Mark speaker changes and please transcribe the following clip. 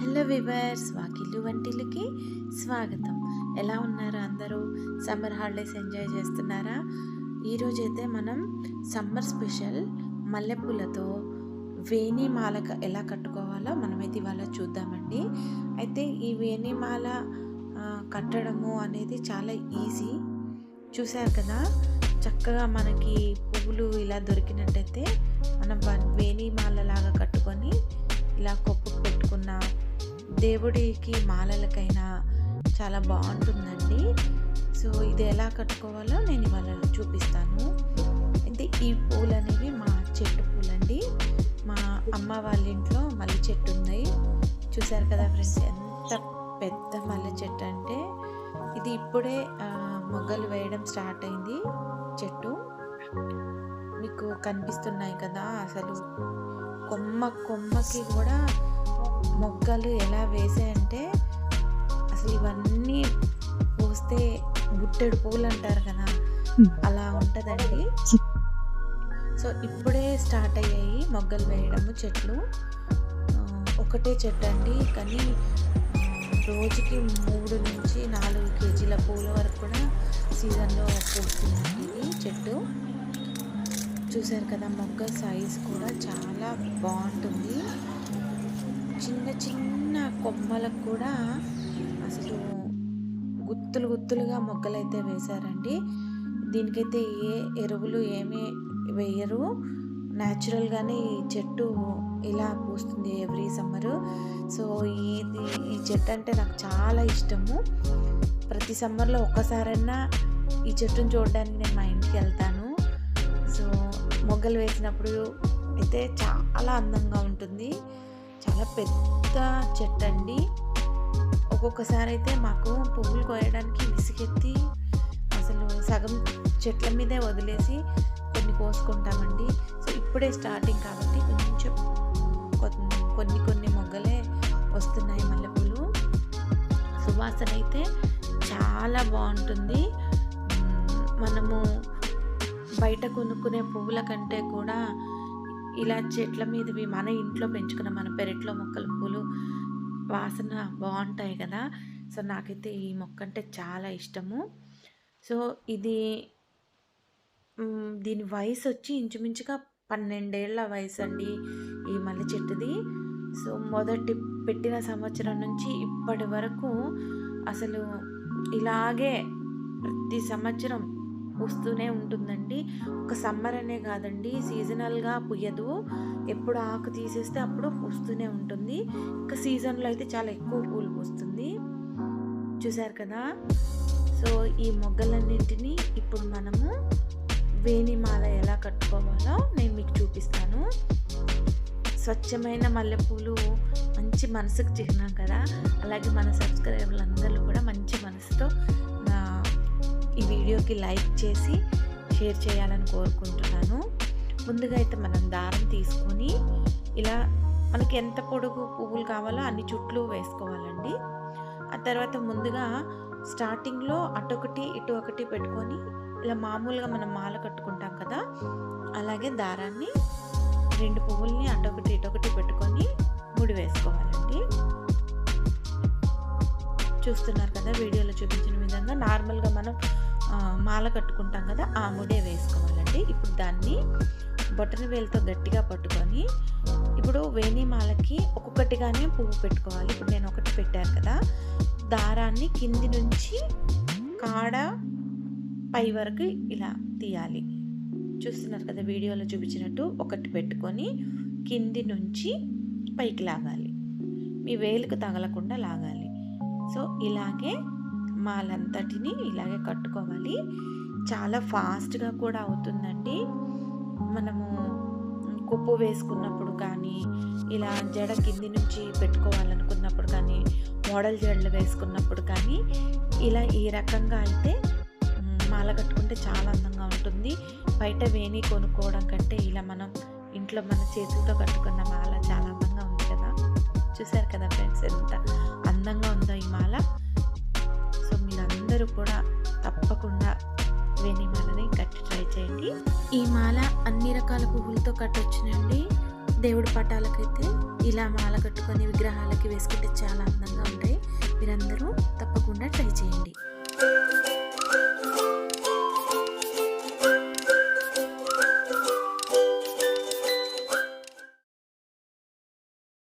Speaker 1: Hello viewers, వాకిళ్ళు వంటిల్లుకి స్వాగతం. ఎలా ఉన్నారు అందరూ? సమ్మర్ హాలిడేస్ ఎంజాయ్ చేస్తున్నారా? ఈరోజైతే మనం సమ్మర్ స్పెషల్ మల్లెపూలతో వేణిమాల ఎలా కట్టుకోవాలో మనమైతే ఇవాళ చూద్దామండి. అయితే ఈ వేణిమాల కట్టడము అనేది చాలా ఈజీ. చూశారు కదా, చక్కగా మనకి పువ్వులు ఇలా దొరికినట్టయితే మనం వేణిమాల లాగా కట్టుకొని ఇలా కొప్పుకు పెట్టుకున్న దేవుడికి మాలలకైనా చాలా బాగుంటుందండి. సో ఇది ఎలా కట్టుకోవాలో నేను ఇవాళ చూపిస్తాను. అయితే ఈ పూలు అనేవి మా చెట్టు పూలండి. మా అమ్మ వాళ్ళ ఇంట్లో మల్లె చెట్టు ఉంది. చూసారు కదా ఫ్రెండ్స్, ఎంత పెద్ద మల్లె చెట్టు అంటే ఇది ఇప్పుడే మొగ్గలు వేయడం స్టార్ట్ అయింది. చెట్టు మీకు కనిపిస్తున్నాయి కదా, అసలు కొమ్మకి కూడా మొగ్గలు ఎలా వేసాయంటే అసలు ఇవన్నీ పూస్తే బుట్టెడు పూలు అంటారు కదా, అలా ఉంటుందండి. సో ఇప్పుడే స్టార్ట్ అయ్యాయి మొగ్గలు వేయడము చెట్లు. ఒకటే చెట్టు అండి, కానీ రోజుకి 3 నుంచి 4 కేజీల పూల వరకు కూడా సీజన్లో పూస్తుందండి ఇది చెట్టు. చూసారు కదా, మొగ్గ సైజ్ కూడా చాలా బాగుంటుంది. చిన్న చిన్న కొమ్మలకు కూడా అసలు గుత్తులుగా మొగ్గలైతే వేశారండి. దీనికైతే ఏ ఎరువులు ఏమీ వేయరు, న్యాచురల్గానే ఈ చెట్టు ఇలా పూస్తుంది ఎవ్రీ సమ్మరు. సో ఈ చెట్టు అంటే నాకు చాలా ఇష్టము. ప్రతి సమ్మర్లో ఒక్కసారైనా ఈ చెట్టును చూడడానికి నేను మా ఇంటికి వెళ్తాను. సో మొగ్గలు వేసినప్పుడు అయితే చాలా అందంగా ఉంటుంది. చాలా పెద్ద చెట్టు అండి. ఒక్కొక్కసారి అయితే మాకు పువ్వులు కోయడానికి విసిగెత్తి అసలు సగం చెట్ల మీదే వదిలేసి కొన్ని కోసుకుంటామండి. సో ఇప్పుడే స్టార్టింగ్ కాబట్టి కొంచెం కొన్ని మొగ్గలే వస్తున్నాయి మల్లెపూలు. సువాసన అయితే చాలా బాగుంటుంది. మనము బయట కొనుక్కునే పువ్వుల కంటే కూడా ఇలా చెట్ల మీదవి మన ఇంట్లో పెంచుకున్న మన పెరట్లో మొక్కల పూలు వాసన బాగుంటాయి కదా. సో నాకైతే ఈ మొక్క అంటే చాలా ఇష్టము. సో దీని వయసు వచ్చి ఇంచుమించుగా 12 ఏళ్ల వయసు అండి ఈ మల్లె చెట్టుది. సో మొదటి పెట్టిన సంవత్సరం నుంచి ఇప్పటి వరకు అసలు ఇలాగే ప్రతి సంవత్సరం పూస్తూనే ఉంటుందండి. ఒక సమ్మర్ అనే కాదండి, సీజనల్గా పూయదు. ఎప్పుడు ఆకు తీసేస్తే అప్పుడు పూస్తూనే ఉంటుంది. ఇంకా సీజన్లో అయితే చాలా ఎక్కువ పూలు పూస్తుంది. చూసారు కదా. సో ఈ మొగ్గలన్నింటినీ ఇప్పుడు మనము వేణిమాల ఎలా కట్టుకోవాలో నేను మీకు చూపిస్తాను. స్వచ్ఛమైన మల్లెపూలు మంచి మనసుకు చిహ్నం కదా. అలాగే మన సబ్స్క్రైబర్లు అందరూ కూడా మంచి మనసుతో ఈ వీడియోకి లైక్ చేసి షేర్ చేయాలని కోరుకుంటున్నాను. ముందుగా అయితే మనం దారం తీసుకొని ఇలా మనకి ఎంత పొడుగు పువ్వులు కావాలో అన్ని చుట్లు వేసుకోవాలండి. ఆ తర్వాత ముందుగా స్టార్టింగ్లో అటొకటి ఇటు ఒకటి పెట్టుకొని ఇలా మామూలుగా మనం మాల కట్టుకుంటాం కదా, అలాగే దారాన్ని 2 పువ్వుల్ని అటొకటి ఇటొకటి పెట్టుకొని ముడి వేసుకోవాలండి. చూస్తున్నారు కదా, వీడియోలో చూపించిన విధంగా నార్మల్గా మనం మాల కట్టుకుంటాం కదా, ఆ ముడే వేసుకోవాలండి. ఇప్పుడు దాన్ని బొటన వేలుతో గట్టిగా పట్టుకొని ఇప్పుడు వేణిమాలకి ఒక్కొక్కటిగానే పువ్వు పెట్టుకోవాలి. ఇప్పుడు నేను ఒకటి పెట్టాను కదా, దారాన్ని కింది నుంచి కాడ పై వరకు ఇలా తీయాలి. చూస్తున్నారు కదా, వీడియోలో చూపించినట్టు ఒకటి పెట్టుకొని కింది నుంచి పైకి లాగాలి. మీ వేలుకు తగలకుండా లాగాలి. సో ఇలాగే మాలంతటిని ఇలాగే కట్టుకోవాలి. చాలా ఫాస్ట్గా కూడా అవుతుందండి. మనము కొప్పు వేసుకున్నప్పుడు కానీ, ఇలా జడ కింది నుంచి పెట్టుకోవాలనుకున్నప్పుడు కానీ, మోడల్ జడలు వేసుకున్నప్పుడు కానీ ఇలా ఈ రకంగా అయితే మాల కట్టుకుంటే చాలా అందంగా ఉంటుంది. బయట వేణి కొనుక్కోవడం కంటే ఇలా మనం ఇంట్లో మన చేతులతో కట్టుకున్న మాల చాలా అందంగా ఉంది కదా. చూసారు కదా ఫ్రెండ్స్, ఎంత అందంగా ఉందో ఈ మాల. సో మీరందరూ కూడా తప్పకుండా వేణిమాలని కట్టి ట్రై చేయండి. ఈ మాల అన్ని రకాల పువ్వులతో కట్టొచ్చునండి. దేవుడి పటాలకైతే ఇలా మాల కట్టుకొని విగ్రహాలకి వేసుకుంటే చాలా అందంగా ఉంటాయి. మీరందరూ తప్పకుండా ట్రై చేయండి.